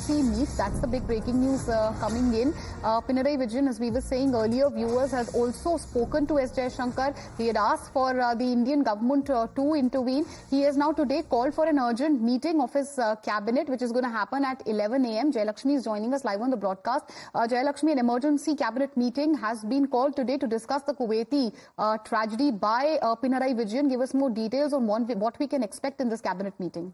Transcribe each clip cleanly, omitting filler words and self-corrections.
emergency meet. That's the big breaking news coming in. Pinarayi Vijayan, as we were saying earlier, viewers, has also spoken to S. Jaishankar. He had asked for the Indian government to intervene. He has now today called for an urgent meeting of his cabinet, which is going to happen at 11 a.m. Jayalakshmi is joining us live on the broadcast. Jayalakshmi, an emergency cabinet meeting has been called today to discuss the Kuwaiti tragedy by Pinarayi Vijayan. Give us more details on what we can expect in this cabinet meeting.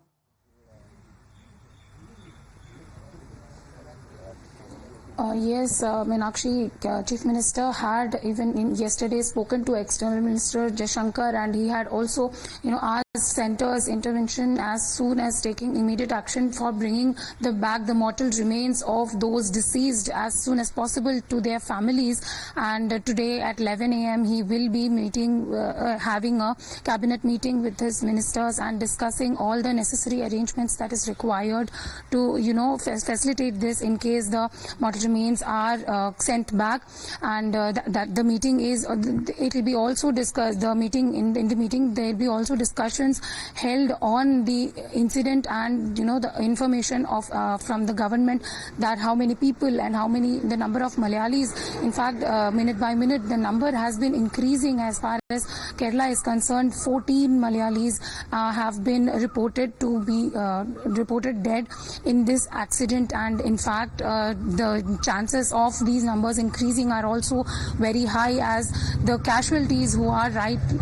Yes, Meenakshi, Chief Minister had even yesterday spoken to External Minister Jaishankar, and he had also, asked centre's intervention as soon as taking immediate action for bringing back the mortal remains of those deceased as soon as possible to their families. And today at 11 a.m. he will be having a cabinet meeting with his ministers and discussing all the necessary arrangements that is required to, facilitate this in case the mortal remains are sent back. And that the meeting is, it will be also discussed. The meeting in the meeting there will be also discussions held on the incident and the information of from the government that how many people and the number of Malayalis. In fact, minute by minute the number has been increasing as far as Kerala is concerned. 14 Malayalis have been reported to be reported dead in this accident, and in fact the chances of these numbers increasing are also very high, as the casualties who are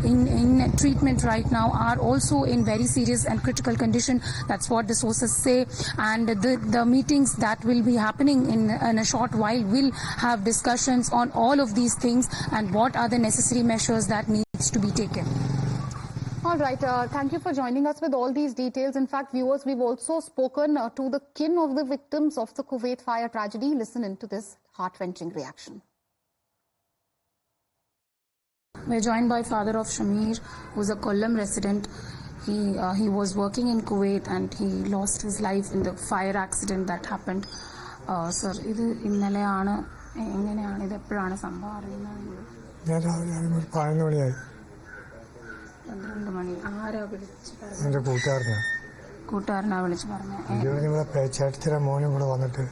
in treatment right now are also in very serious and critical condition. That's what the sources say. And the meetings that will be happening in a short while will have discussions on all of these things and what are the necessary measures that needs to be taken. All right. Thank you for joining us with all these details. In fact, viewers, we've also spoken to the kin of the victims of the Kuwait fire tragedy. Listen into this heart-wrenching reaction. We're joined by father of Shamir, who's a Kollam resident. He was working in Kuwait and he lost his life in the fire accident that happened. Sir, ഇത് ഇന്നലെയാണ് എങ്ങനെയാണ് ഇത് എപ്പോഴാണ് സംഭവം അറിയുന്നത്? ഞാൻ രാവിലെ 11 മണിയായി. 12 മണി. ആരാ വിളിച്ചു പറഞ്ഞത്? എൻ്റെ കൂട്ടുകാരനാ വിളിച്ചു പറഞ്ഞത്. ഇവിടെ പേച്ചാട്ടിച്ചിര മോനും കൂടെ വന്നിട്ട്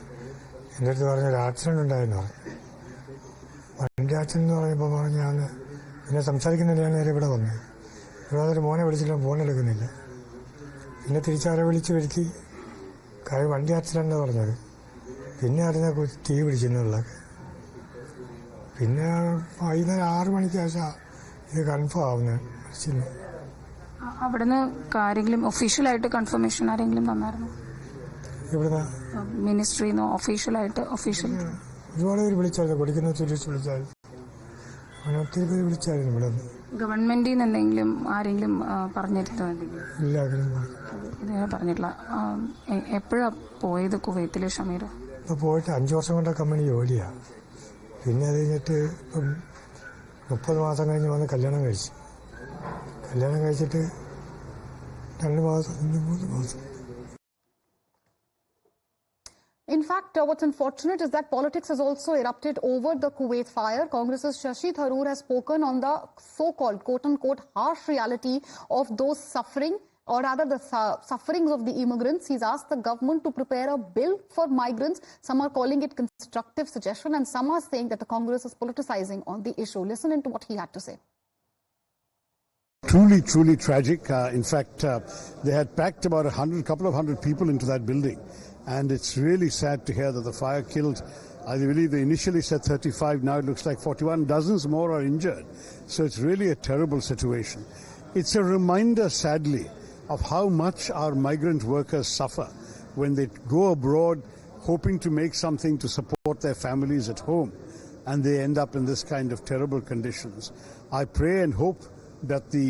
എൻ്റെ അടുത്ത് പറഞ്ഞു ഒരു ആക്സിഡന്റ് ഉണ്ടായിരുന്നു. വണ്ടി ആക്സിഡന്റ് എന്ന് പറഞ്ഞപ്പോൾ പറഞ്ഞു ഞാൻ പിന്നെ സംസാരിക്കുന്നില്ല, ഞാൻ നേരെ ഇവിടെ വന്നു. ഇവിടെ വന്നിട്ട് മോനെ വിളിച്ചില്ല, ഫോൺ എടുക്കുന്നില്ല. പിന്നെ തിരിച്ചാരെ വിളിച്ച് വരുത്തി കാര്യം വണ്ടി ആക്സിഡന്റ് പറഞ്ഞത്. പിന്നെ അറിഞ്ഞ തീ പിടിച്ചെന്നുള്ളതൊക്കെ. പിന്നെ വൈകുന്നേരം 6 മണിക്ക് ശേഷം ഇത് കൺഫേം ആവുന്നത്. അവിടുന്ന് ആരെങ്കിലും ഒഫീഷ്യലായിട്ട് കൺഫർമേഷൻ ആരെങ്കിലും തന്നായിരുന്നു? ഇവിടുന്ന് മിനിസ്ട്രിന്ന് ഒഫീഷ്യൽ ഒരുപാട് പേര് വിളിച്ചായിരുന്നു. കൊടുക്കുന്ന സുരേഷ് വിളിച്ചായിരുന്നു, അങ്ങനെ ഒത്തിരി പേര് വിളിച്ചായിരുന്നു. ഇവിടെ ഗവൺമെന്റിൽ നിന്ന് എന്തെങ്കിലും ആരെങ്കിലും പറഞ്ഞിരുന്നോ? ഇല്ല, ഇതുവരെ പറഞ്ഞിട്ടില്ല. എപ്പോഴാ പോയത് കുവൈത്തിലെ ഷമീർ? പോയിട്ട് 5 വർഷം കൊണ്ട് കമ്പനി ജോലിയാണ്. പിന്നെ അത് കഴിഞ്ഞിട്ട് ഇപ്പം 30 മാസം കഴിഞ്ഞ് വന്ന് കല്യാണം കഴിച്ചിട്ട് 2 മാസം 3 മാസം. In fact, what's unfortunate is that politics has also erupted over the Kuwait fire. Congress's Shashi Tharoor has spoken on the so-called quote-unquote harsh reality of those suffering, or rather the sufferings of the immigrants. He's asked the government to prepare a bill for migrants. Some are calling it constructive suggestion and some are saying that the Congress is politicizing on the issue. Listen into what he had to say. Truly tragic. In fact, they had packed about couple of hundred people into that building. And it's really sad to hear that the fire killed, I believe they initially said 35, now it looks like 41. Dozens more are injured. So it's really a terrible situation. It's a reminder, sadly, of how much our migrant workers suffer when they go abroad hoping to make something to support their families at home, and they end up in this kind of terrible conditions. I pray and hope that the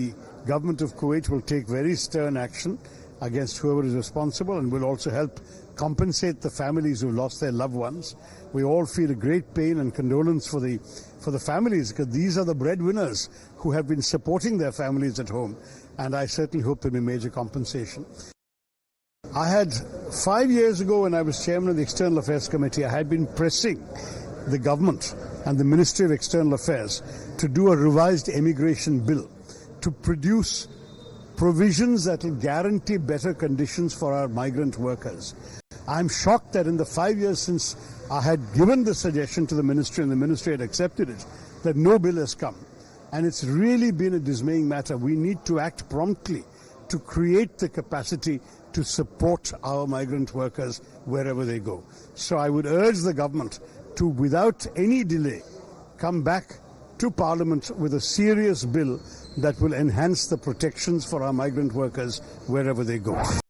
government of Kuwait will take very stern action against whoever is responsible and will also help compensate the families who lost their loved ones. We all feel a great pain and condolence for the families, because these are the breadwinners who have been supporting their families at home, and I certainly hope there will be major compensation. I had 5 years ago, when I was chairman of the External Affairs Committee, I had been pressing the government and the Ministry of External Affairs to do a revised immigration bill to produce provisions that will guarantee better conditions for our migrant workers. I'm shocked that in the 5 years since I had given the suggestion to the ministry and the ministry had accepted it, that no bill has come. And it's really been a dismaying matter. We need to act promptly to create the capacity to support our migrant workers wherever they go. So I would urge the government to, without any delay, come back to Parliament with a serious bill that will enhance the protections for our migrant workers wherever they go.